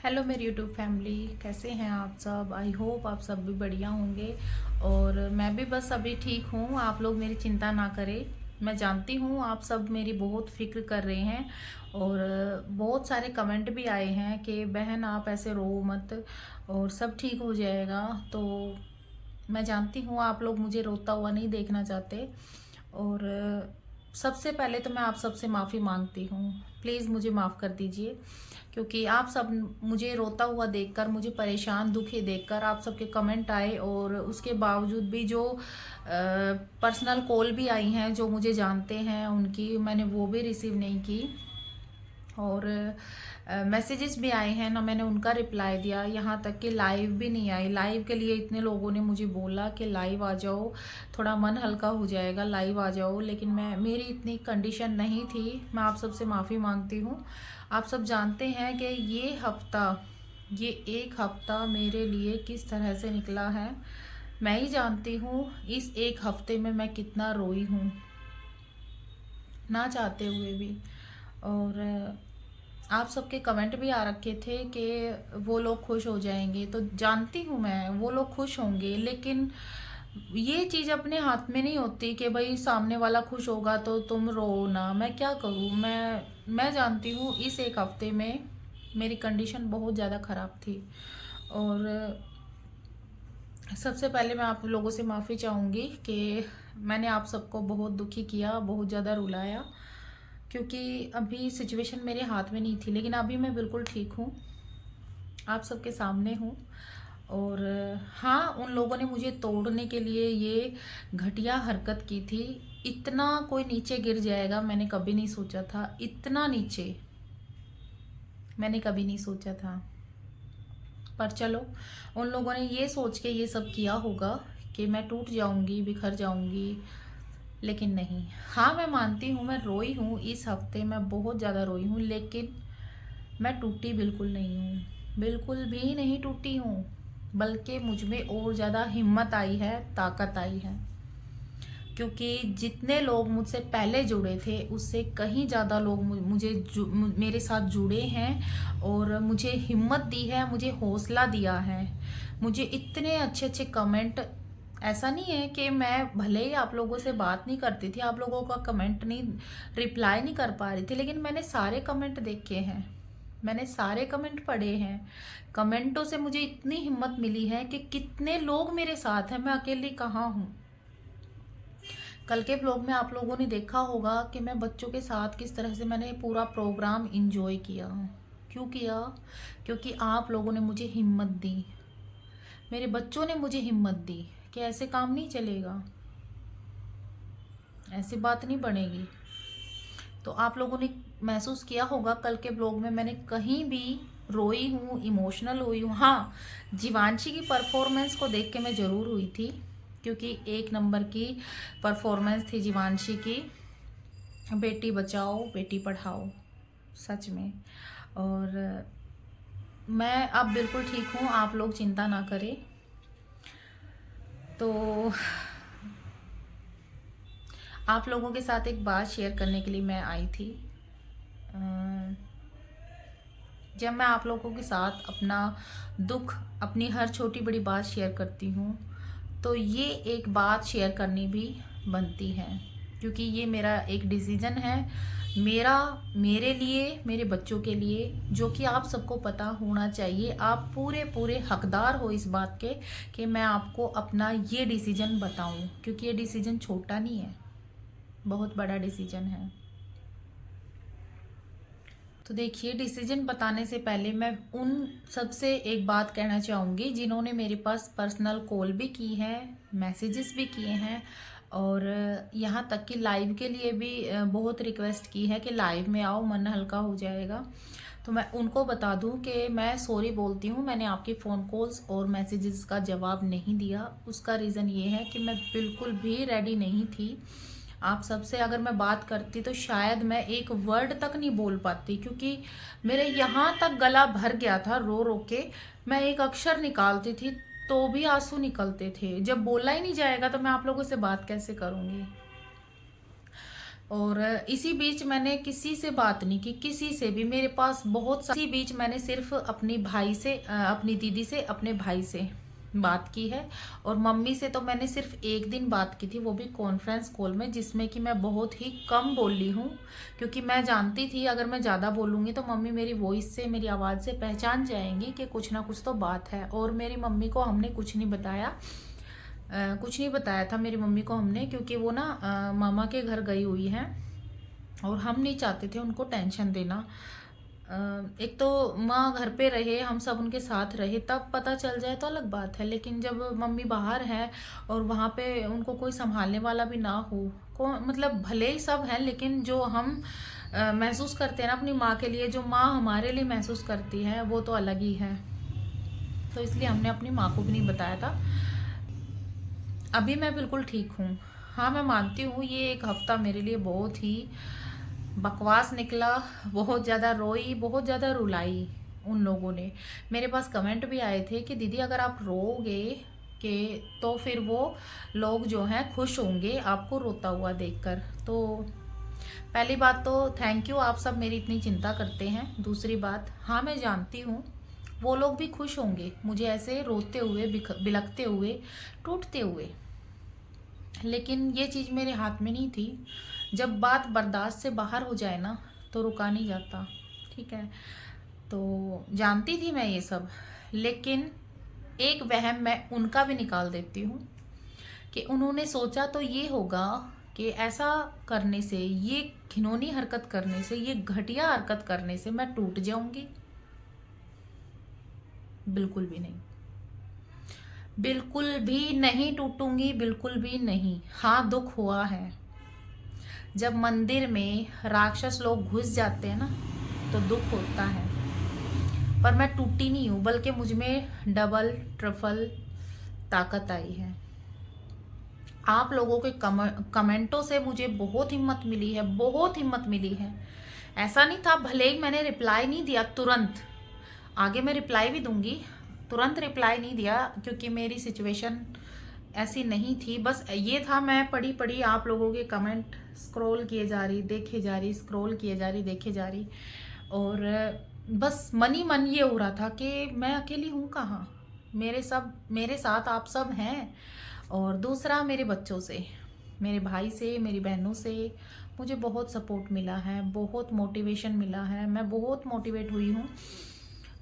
Hello मेरी YouTube family, कैसे हैं आप सब। आई होप आप सब भी बढ़िया होंगे और मैं भी बस अभी ठीक हूँ। आप लोग मेरी चिंता ना करें। मैं जानती हूँ आप सब मेरी बहुत फिक्र कर रहे हैं और बहुत सारे कमेंट भी आए हैं कि बहन आप ऐसे रो मत और सब ठीक हो जाएगा। तो मैं जानती हूँ आप लोग मुझे रोता हुआ नहीं देखना चाहते और सबसे पहले तो मैं आप सबसे माफ़ी मांगती हूँ। प्लीज़ मुझे माफ़ कर दीजिए क्योंकि आप सब मुझे रोता हुआ देखकर, मुझे परेशान दुखी देखकर आप सबके कमेंट आए और उसके बावजूद भी जो पर्सनल कॉल भी आई हैं जो मुझे जानते हैं उनकी मैंने वो भी रिसीव नहीं की और मैसेजेस भी आए हैं ना मैंने उनका रिप्लाई दिया। यहाँ तक कि लाइव भी नहीं आई। लाइव के लिए इतने लोगों ने मुझे बोला कि लाइव आ जाओ, थोड़ा मन हल्का हो जाएगा, लाइव आ जाओ, लेकिन मेरी इतनी कंडीशन नहीं थी। मैं आप सबसे माफ़ी मांगती हूँ। आप सब जानते हैं कि ये एक हफ्ता मेरे लिए किस तरह से निकला है। मैं ही जानती हूँ इस एक हफ्ते में मैं कितना रोई हूँ, ना चाहते हुए भी। और आप सबके कमेंट भी आ रखे थे कि वो लोग खुश हो जाएंगे, तो जानती हूँ मैं वो लोग खुश होंगे, लेकिन ये चीज़ अपने हाथ में नहीं होती कि भाई सामने वाला खुश होगा तो तुम रो ना। मैं क्या करूँ। मैं जानती हूँ इस एक हफ्ते में मेरी कंडीशन बहुत ज़्यादा ख़राब थी और सबसे पहले मैं आप लोगों से माफ़ी चाहूँगी कि मैंने आप सबको बहुत दुखी किया, बहुत ज़्यादा रुलाया, क्योंकि अभी सिचुएशन मेरे हाथ में नहीं थी। लेकिन अभी मैं बिल्कुल ठीक हूँ, आप सबके सामने हूँ। और हाँ, उन लोगों ने मुझे तोड़ने के लिए ये घटिया हरकत की थी। इतना कोई नीचे गिर जाएगा मैंने कभी नहीं सोचा था, इतना नीचे मैंने कभी नहीं सोचा था। पर चलो, उन लोगों ने ये सोच के ये सब किया होगा कि मैं टूट जाऊंगी, बिखर जाऊंगी, लेकिन नहीं। हाँ, मैं मानती हूँ मैं रोई हूँ, इस हफ्ते मैं बहुत ज़्यादा रोई हूँ, लेकिन मैं टूटी बिल्कुल नहीं हूँ, बिल्कुल भी नहीं टूटी हूँ। बल्कि मुझ में और ज़्यादा हिम्मत आई है, ताकत आई है, क्योंकि जितने लोग मुझसे पहले जुड़े थे उससे कहीं ज़्यादा लोग मेरे साथ जुड़े हैं और मुझे हिम्मत दी है, मुझे हौसला दिया है, मुझे इतने अच्छे अच्छे कमेंट। ऐसा नहीं है कि मैं भले ही आप लोगों से बात नहीं करती थी, आप लोगों का कमेंट नहीं रिप्लाई नहीं कर पा रही थी, लेकिन मैंने सारे कमेंट देखे हैं, मैंने सारे कमेंट पढ़े हैं। कमेंटों से मुझे इतनी हिम्मत मिली है कि कितने लोग मेरे साथ हैं, मैं अकेली कहाँ हूँ। कल के ब्लॉग में आप लोगों ने देखा होगा कि मैं बच्चों के साथ किस तरह से मैंने पूरा प्रोग्राम इंजॉय किया। क्यों किया? क्योंकि आप लोगों ने मुझे हिम्मत दी, मेरे बच्चों ने मुझे हिम्मत दी कि ऐसे काम नहीं चलेगा, ऐसी बात नहीं बनेगी। तो आप लोगों ने महसूस किया होगा कल के ब्लॉग में मैंने कहीं भी रोई हूँ, इमोशनल हुई हूँ। हाँ, जीवांशी की परफॉर्मेंस को देख के मैं ज़रूर हुई थी, क्योंकि एक नंबर की परफॉर्मेंस थी जीवांशी की। बेटी बचाओ बेटी पढ़ाओ, सच में। और मैं अब बिल्कुल ठीक हूँ, आप लोग चिंता ना करें। तो आप लोगों के साथ एक बात शेयर करने के लिए मैं आई थी। जब मैं आप लोगों के साथ अपना दुख, अपनी हर छोटी बड़ी बात शेयर करती हूँ, तो ये एक बात शेयर करनी भी बनती है, क्योंकि ये मेरा एक डिसीजन है, मेरे लिए, मेरे बच्चों के लिए, जो कि आप सबको पता होना चाहिए। आप पूरे पूरे हकदार हो इस बात के कि मैं आपको अपना ये डिसीजन बताऊं, क्योंकि ये डिसीजन छोटा नहीं है, बहुत बड़ा डिसीजन है। तो देखिए, डिसीजन बताने से पहले मैं उन सबसे एक बात कहना चाहूँगी जिन्होंने मेरे पास पर्सनल कॉल भी की है, मैसेजेस भी किए हैं और यहाँ तक कि लाइव के लिए भी बहुत रिक्वेस्ट की है कि लाइव में आओ, मन हल्का हो जाएगा। तो मैं उनको बता दूं कि मैं सॉरी बोलती हूँ, मैंने आपकी फ़ोन कॉल्स और मैसेजेस का जवाब नहीं दिया। उसका रीज़न ये है कि मैं बिल्कुल भी रेडी नहीं थी। आप सबसे अगर मैं बात करती तो शायद मैं एक वर्ड तक नहीं बोल पाती, क्योंकि मेरे यहाँ तक गला भर गया था रो रो के। मैं एक अक्षर निकालती थी तो भी आंसू निकलते थे। जब बोला ही नहीं जाएगा तो मैं आप लोगों से बात कैसे करूँगी। और इसी बीच मैंने किसी से बात नहीं की, किसी से भी। मेरे पास इसी बीच मैंने सिर्फ अपनी भाई से अपनी दीदी से, अपने भाई से बात की है। और मम्मी से तो मैंने सिर्फ एक दिन बात की थी, वो भी कॉन्फ्रेंस कॉल में, जिसमें कि मैं बहुत ही कम बोली हूँ, क्योंकि मैं जानती थी अगर मैं ज़्यादा बोलूँगी तो मम्मी मेरी वॉइस से, मेरी आवाज़ से पहचान जाएंगी कि कुछ ना कुछ तो बात है। और मेरी मम्मी को हमने कुछ नहीं बताया, कुछ नहीं बताया था मेरी मम्मी को हमने, क्योंकि वो ना मामा के घर गई हुई हैं और हम नहीं चाहते थे उनको टेंशन देना। एक तो माँ घर पे रहे, हम सब उनके साथ रहे, तब पता चल जाए तो अलग बात है। लेकिन जब मम्मी बाहर है और वहाँ पे उनको कोई संभालने वाला भी ना हो, मतलब भले ही सब हैं, लेकिन जो हम महसूस करते हैं ना अपनी माँ के लिए, जो माँ हमारे लिए महसूस करती है, वो तो अलग ही है। तो इसलिए हमने अपनी माँ को भी नहीं बताया था। अभी मैं बिल्कुल ठीक हूँ। हाँ, मैं मानती हूँ ये एक हफ्ता मेरे लिए बहुत ही बकवास निकला। बहुत ज़्यादा रोई, बहुत ज़्यादा रुलाई उन लोगों ने। मेरे पास कमेंट भी आए थे कि दीदी अगर आप रोओगे कि तो फिर वो लोग जो हैं खुश होंगे आपको रोता हुआ देखकर। तो पहली बात तो थैंक यू, आप सब मेरी इतनी चिंता करते हैं। दूसरी बात, हाँ मैं जानती हूँ वो लोग भी खुश होंगे मुझे ऐसे रोते हुए, बिलखते हुए, टूटते हुए। लेकिन ये चीज़ मेरे हाथ में नहीं थी। जब बात बर्दाश्त से बाहर हो जाए ना तो रुका नहीं जाता, ठीक है। तो जानती थी मैं ये सब, लेकिन एक वहम मैं उनका भी निकाल देती हूँ कि उन्होंने सोचा तो ये होगा कि ऐसा करने से, ये घिनौनी हरकत करने से, ये घटिया हरकत करने से मैं टूट जाऊंगी। बिल्कुल भी नहीं, बिल्कुल भी नहीं टूटूंगी, बिल्कुल भी नहीं। हाँ, दुख हुआ है। जब मंदिर में राक्षस लोग घुस जाते हैं ना तो दुख होता है, पर मैं टूटी नहीं हूँ, बल्कि मुझ में डबल ट्रिपल ताकत आई है। आप लोगों के कमेंटों से मुझे बहुत हिम्मत मिली है, बहुत हिम्मत मिली है। ऐसा नहीं था, भले ही मैंने रिप्लाई नहीं दिया तुरंत, आगे मैं रिप्लाई भी दूंगी, तुरंत रिप्लाई नहीं दिया क्योंकि मेरी सिचुएशन ऐसी नहीं थी। बस ये था, मैं पढ़ी पढ़ी आप लोगों के कमेंट स्क्रॉल किए जा रही, देखे जा रही, स्क्रॉल किए जा रही, देखे जा रही, और बस मन ही मन ये हो रहा था कि मैं अकेली हूँ कहाँ, मेरे साथ आप सब हैं। और दूसरा, मेरे बच्चों से, मेरे भाई से, मेरी बहनों से मुझे बहुत सपोर्ट मिला है, बहुत मोटिवेशन मिला है, मैं बहुत मोटिवेट हुई हूँ।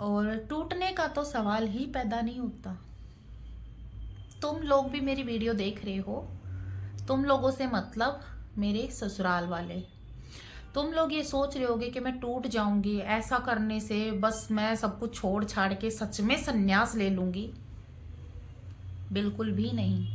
और टूटने का तो सवाल ही पैदा नहीं होता। तुम लोग भी मेरी वीडियो देख रहे हो, तुम लोगों से मतलब मेरे ससुराल वाले, तुम लोग ये सोच रहे होगे कि मैं टूट जाऊंगी ऐसा करने से, बस मैं सब कुछ छोड़ छाड़ के सच में संन्यास ले लूंगी। बिल्कुल भी नहीं,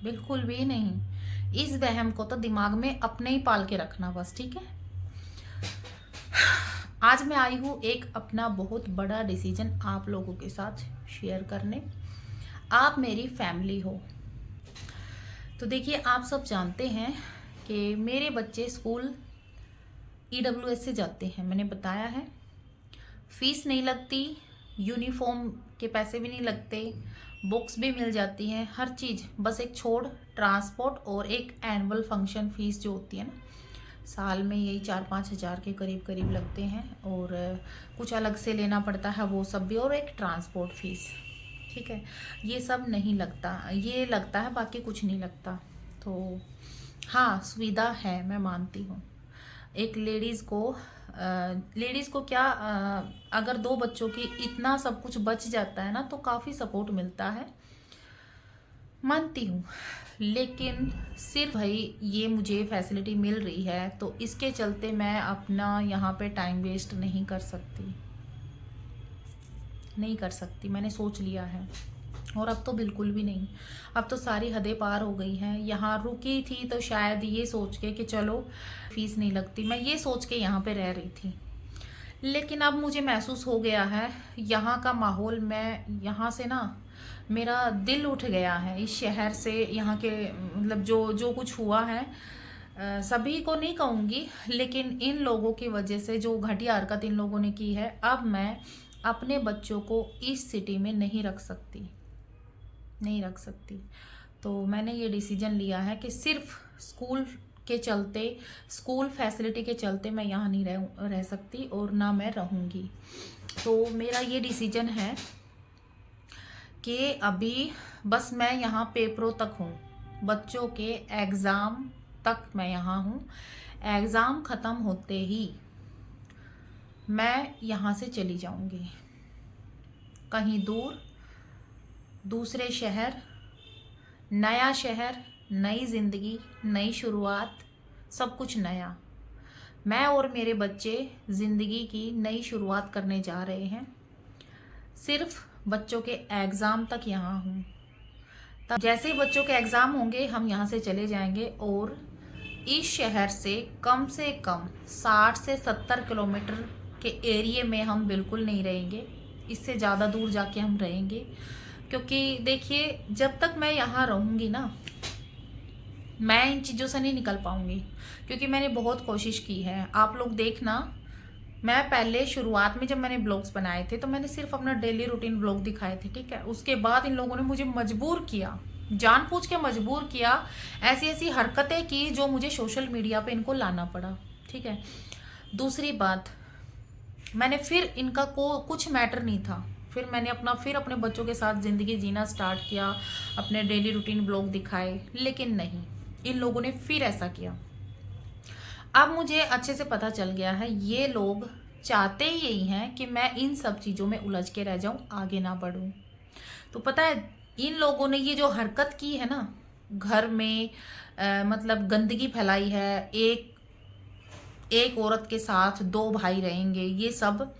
बिल्कुल भी नहीं। इस वहम को तो दिमाग में अपने ही पाल के रखना बस, ठीक है। आज मैं आई हूँ एक अपना बहुत बड़ा डिसीजन आप लोगों के साथ शेयर करने। आप मेरी फैमिली हो। तो देखिए, आप सब जानते हैं कि मेरे बच्चे स्कूल EWS से जाते हैं, मैंने बताया है। फीस नहीं लगती, यूनिफॉर्म के पैसे भी नहीं लगते, बुक्स भी मिल जाती हैं, हर चीज़, बस एक छोड़ ट्रांसपोर्ट और एक एनुअल फंक्शन फीस जो होती है ना, साल में यही 4-5 हज़ार के करीब करीब लगते हैं। और कुछ अलग से लेना पड़ता है वो सब भी, और एक ट्रांसपोर्ट फीस, ठीक है। ये सब नहीं लगता, ये लगता है, बाकी कुछ नहीं लगता। तो हाँ, सुविधा है, मैं मानती हूँ। एक लेडीज़ को क्या, अगर 2 बच्चों की इतना सब कुछ बच जाता है ना तो काफ़ी सपोर्ट मिलता है, मानती हूँ। लेकिन सिर्फ भाई ये मुझे फैसिलिटी मिल रही है तो इसके चलते मैं अपना यहाँ पे टाइम वेस्ट नहीं कर सकती, नहीं कर सकती, मैंने सोच लिया है। और अब तो बिल्कुल भी नहीं, अब तो सारी हदें पार हो गई हैं। यहाँ रुकी थी तो शायद ये सोच के कि चलो फीस नहीं लगती, मैं ये सोच के यहाँ पे रह रही थी। लेकिन अब मुझे महसूस हो गया है यहाँ का माहौल, मैं यहाँ से ना, मेरा दिल उठ गया है इस शहर से, यहाँ के मतलब जो जो कुछ हुआ है, सभी को नहीं कहूँगी, लेकिन इन लोगों की वजह से जो घटिया हरकत इन लोगों ने की है, अब मैं अपने बच्चों को इस सिटी में नहीं रख सकती, नहीं रख सकती। तो मैंने ये डिसीजन लिया है कि सिर्फ स्कूल के चलते, स्कूल फैसिलिटी के चलते मैं यहाँ नहीं रह सकती और ना मैं रहूँगी। तो मेरा ये डिसीजन है कि अभी बस मैं यहाँ पेपरों तक हूँ, बच्चों के एग्ज़ाम तक मैं यहाँ हूँ। एग्ज़ाम ख़त्म होते ही मैं यहाँ से चली जाऊँगी कहीं दूर, दूसरे शहर, नया शहर, नई ज़िंदगी, नई शुरुआत, सब कुछ नया। मैं और मेरे बच्चे ज़िंदगी की नई शुरुआत करने जा रहे हैं। सिर्फ बच्चों के एग्ज़ाम तक यहाँ हूँ। तब जैसे ही बच्चों के एग्ज़ाम होंगे हम यहाँ से चले जाएंगे और इस शहर से कम 60 से 70 किलोमीटर के एरिए में हम बिल्कुल नहीं रहेंगे। इससे ज़्यादा दूर जाके हम रहेंगे, क्योंकि देखिए जब तक मैं यहाँ रहूँगी ना, मैं इन चीज़ों से नहीं निकल पाऊँगी। क्योंकि मैंने बहुत कोशिश की है। आप लोग देखना, मैं पहले शुरुआत में जब मैंने ब्लॉग्स बनाए थे तो मैंने सिर्फ अपना डेली रूटीन ब्लॉग दिखाए थे, ठीक है। उसके बाद इन लोगों ने मुझे मजबूर किया, जानबूझ के मजबूर किया, ऐसी ऐसी हरकतें की जो मुझे सोशल मीडिया पे इनको लाना पड़ा, ठीक है। दूसरी बात, मैंने फिर इनका कुछ मैटर नहीं था, फिर मैंने अपने बच्चों के साथ ज़िंदगी जीना स्टार्ट किया, अपने डेली रूटीन ब्लॉग दिखाए, लेकिन नहीं, इन लोगों ने फिर ऐसा किया। अब मुझे अच्छे से पता चल गया है, ये लोग चाहते ही यही हैं कि मैं इन सब चीज़ों में उलझ के रह जाऊं, आगे ना बढ़ूं। तो पता है इन लोगों ने ये जो हरकत की है ना, घर में मतलब गंदगी फैलाई है, एक औरत के साथ 2 भाई रहेंगे, ये सब,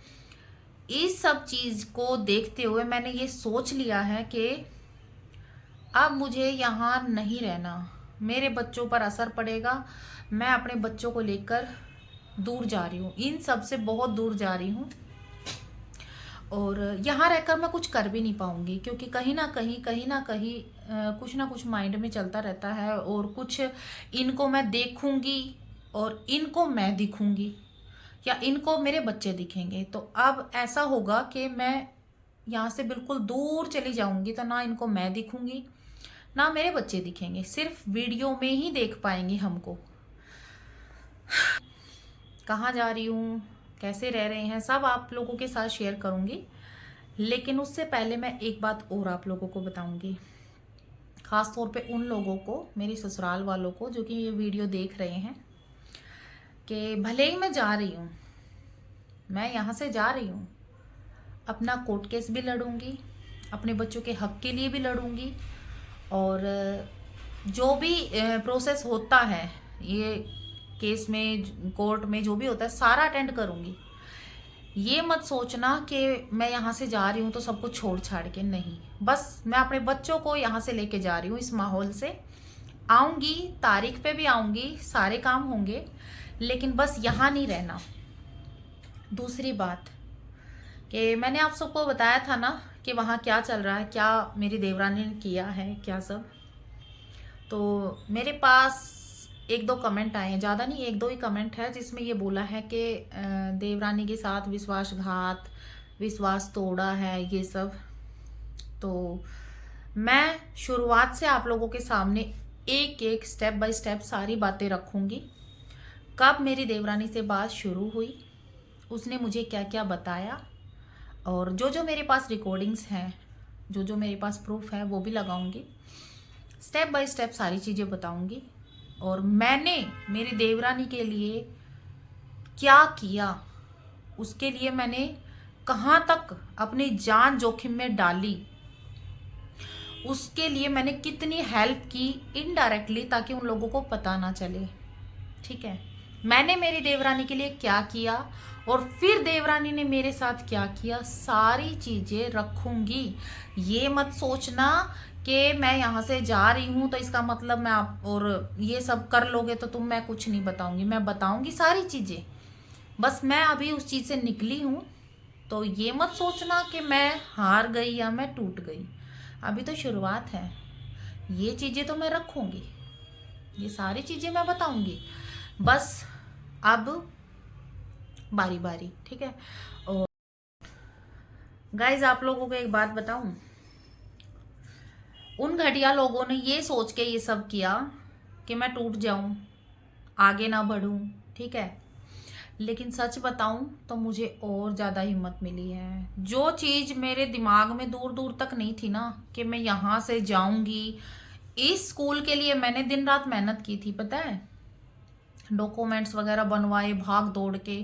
इस सब चीज़ को देखते हुए मैंने ये सोच लिया है कि अब मुझे यहाँ नहीं रहना। मेरे बच्चों पर असर पड़ेगा, मैं अपने बच्चों को लेकर दूर जा रही हूँ, इन सब से बहुत दूर जा रही हूँ। और यहाँ रहकर मैं कुछ कर भी नहीं पाऊँगी, क्योंकि कहीं ना कहीं कुछ ना कुछ माइंड में चलता रहता है, और कुछ इनको मैं देखूँगी और इनको मैं दिखूँगी, या इनको मेरे बच्चे दिखेंगे। तो अब ऐसा होगा कि मैं यहाँ से बिल्कुल दूर चली जाऊँगी, तो ना इनको मैं दिखूँगी ना मेरे बच्चे दिखेंगे, सिर्फ वीडियो में ही देख पाएंगे हमको। कहाँ जा रही हूँ, कैसे रह रहे हैं, सब आप लोगों के साथ शेयर करूँगी। लेकिन उससे पहले मैं एक बात और आप लोगों को बताऊँगी, ख़ास तौर पे उन लोगों को, मेरे ससुराल वालों को जो कि ये वीडियो देख रहे हैं, कि भले ही मैं जा रही हूँ, मैं यहाँ से जा रही हूँ, अपना कोर्ट केस भी लड़ूंगी, अपने बच्चों के हक के लिए भी लड़ूंगी, और जो भी प्रोसेस होता है ये केस में, कोर्ट में जो भी होता है, सारा अटेंड करूंगी। ये मत सोचना कि मैं यहाँ से जा रही हूँ तो सब कुछ छोड़ छाड़ के, नहीं, बस मैं अपने बच्चों को यहाँ से लेके जा रही हूँ। इस माहौल से आऊँगी, तारीख पे भी आऊँगी, सारे काम होंगे, लेकिन बस यहाँ नहीं रहना। दूसरी बात कि मैंने आप सबको बताया था ना कि वहाँ क्या चल रहा है, क्या मेरी देवरानी ने किया है, क्या सब। तो मेरे पास 1-2 कमेंट आए हैं, ज़्यादा नहीं, 1-2 ही कमेंट है, जिसमें ये बोला है कि देवरानी के साथ विश्वासघात, विश्वास तोड़ा है, ये सब। तो मैं शुरुआत से आप लोगों के सामने एक एक स्टेप बाय स्टेप सारी बातें रखूँगी। कब मेरी देवरानी से बात शुरू हुई, उसने मुझे क्या क्या बताया, और जो जो मेरे पास रिकॉर्डिंग्स हैं, जो जो मेरे पास प्रूफ है, वो भी लगाऊंगी। स्टेप बाय स्टेप सारी चीज़ें बताऊंगी, और मैंने मेरी देवरानी के लिए क्या किया, उसके लिए मैंने कहाँ तक अपनी जान जोखिम में डाली, उसके लिए मैंने कितनी हेल्प की इनडायरेक्टली, ताकि उन लोगों को पता ना चले, ठीक है। मैंने मेरी देवरानी के लिए क्या किया और फिर देवरानी ने मेरे साथ क्या किया, सारी चीज़ें रखूंगी। ये मत सोचना कि मैं यहाँ से जा रही हूँ तो इसका मतलब मैं आप और ये सब कर लोगे तो मैं कुछ नहीं बताऊंगी, मैं बताऊंगी सारी चीज़ें। बस मैं अभी उस चीज़ से निकली हूँ, तो ये मत सोचना कि मैं हार गई या मैं टूट गई, अभी तो शुरुआत है। ये चीज़ें तो मैं रखूँगी, ये सारी चीज़ें मैं बताऊँगी, बस अब बारी बारी, ठीक है। और गाइज आप लोगों को एक बात बताऊं, उन घटिया लोगों ने ये सोच के ये सब किया कि मैं टूट जाऊं, आगे ना बढ़ूं, ठीक है। लेकिन सच बताऊं तो मुझे और ज़्यादा हिम्मत मिली है। जो चीज़ मेरे दिमाग में दूर दूर तक नहीं थी ना कि मैं यहाँ से जाऊंगी, इस स्कूल के लिए मैंने दिन रात मेहनत की थी, पता है। डॉक्यूमेंट्स वगैरह बनवाए भाग दौड़ के,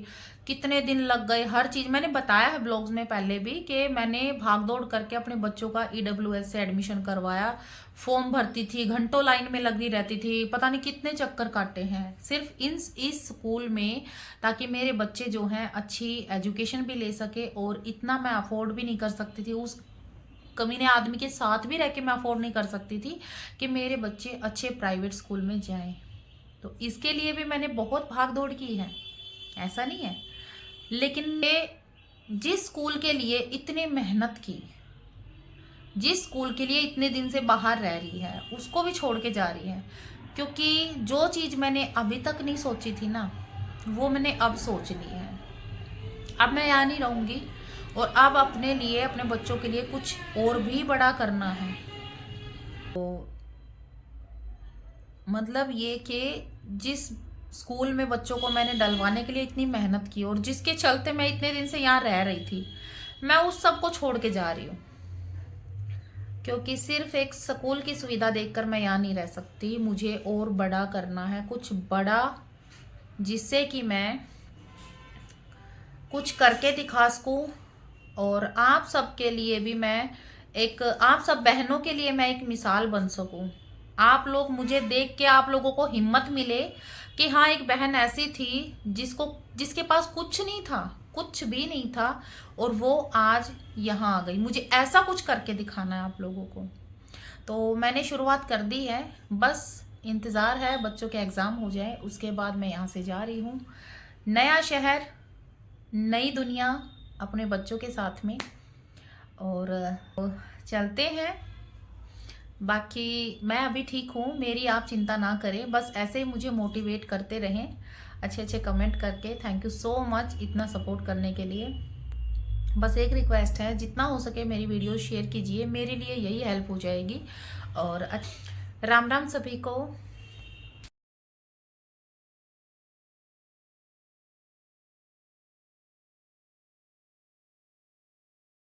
कितने दिन लग गए। हर चीज़ मैंने बताया है ब्लॉग्स में पहले भी कि मैंने भाग दौड़ करके अपने बच्चों का EWS से एडमिशन करवाया, फॉर्म भरती थी, घंटों लाइन में लगी रहती थी, पता नहीं कितने चक्कर काटे हैं सिर्फ इस स्कूल में, ताकि मेरे बच्चे जो हैं अच्छी एजुकेशन भी ले सके। और इतना मैं अफोर्ड भी नहीं कर सकती थी, उस कमीने आदमी के साथ भी रह के मैं अफोर्ड नहीं कर सकती थी कि मेरे बच्चे अच्छे प्राइवेट स्कूल में जाएं। तो इसके लिए भी मैंने बहुत भाग दौड़ की है, ऐसा नहीं है। लेकिन ये जिस स्कूल के लिए इतनी मेहनत की, जिस स्कूल के लिए इतने दिन से बाहर रह रही है, उसको भी छोड़ के जा रही है। क्योंकि जो चीज़ मैंने अभी तक नहीं सोची थी ना, वो मैंने अब सोच ली है। अब मैं यहाँ नहीं रहूँगी और अब अपने लिए, अपने बच्चों के लिए कुछ और भी बड़ा करना है। तो मतलब ये कि जिस स्कूल में बच्चों को मैंने डलवाने के लिए इतनी मेहनत की और जिसके चलते मैं इतने दिन से यहाँ रह रही थी, मैं उस सब को छोड़ के जा रही हूँ। क्योंकि सिर्फ एक स्कूल की सुविधा देखकर मैं यहाँ नहीं रह सकती, मुझे और बड़ा करना है, कुछ बड़ा, जिससे कि मैं कुछ करके दिखा सकूँ। और आप सबके लिए भी मैं एक, आप सब बहनों के लिए मैं एक मिसाल बन सकूँ। आप लोग मुझे देख के आप लोगों को हिम्मत मिले कि हाँ, एक बहन ऐसी थी जिसके पास कुछ नहीं था, कुछ भी नहीं था, और वो आज यहाँ आ गई। मुझे ऐसा कुछ करके दिखाना है आप लोगों को। तो मैंने शुरुआत कर दी है, बस इंतज़ार है बच्चों के एग्ज़ाम हो जाए, उसके बाद मैं यहाँ से जा रही हूँ। नया शहर, नई दुनिया अपने बच्चों के साथ में, और चलते हैं। बाकी मैं अभी ठीक हूँ, मेरी आप चिंता ना करें, बस ऐसे ही मुझे मोटिवेट करते रहें अच्छे अच्छे कमेंट करके। थैंक यू सो मच इतना सपोर्ट करने के लिए। बस एक रिक्वेस्ट है, जितना हो सके मेरी वीडियो शेयर कीजिए, मेरे लिए यही हेल्प हो जाएगी। और राम राम सभी को।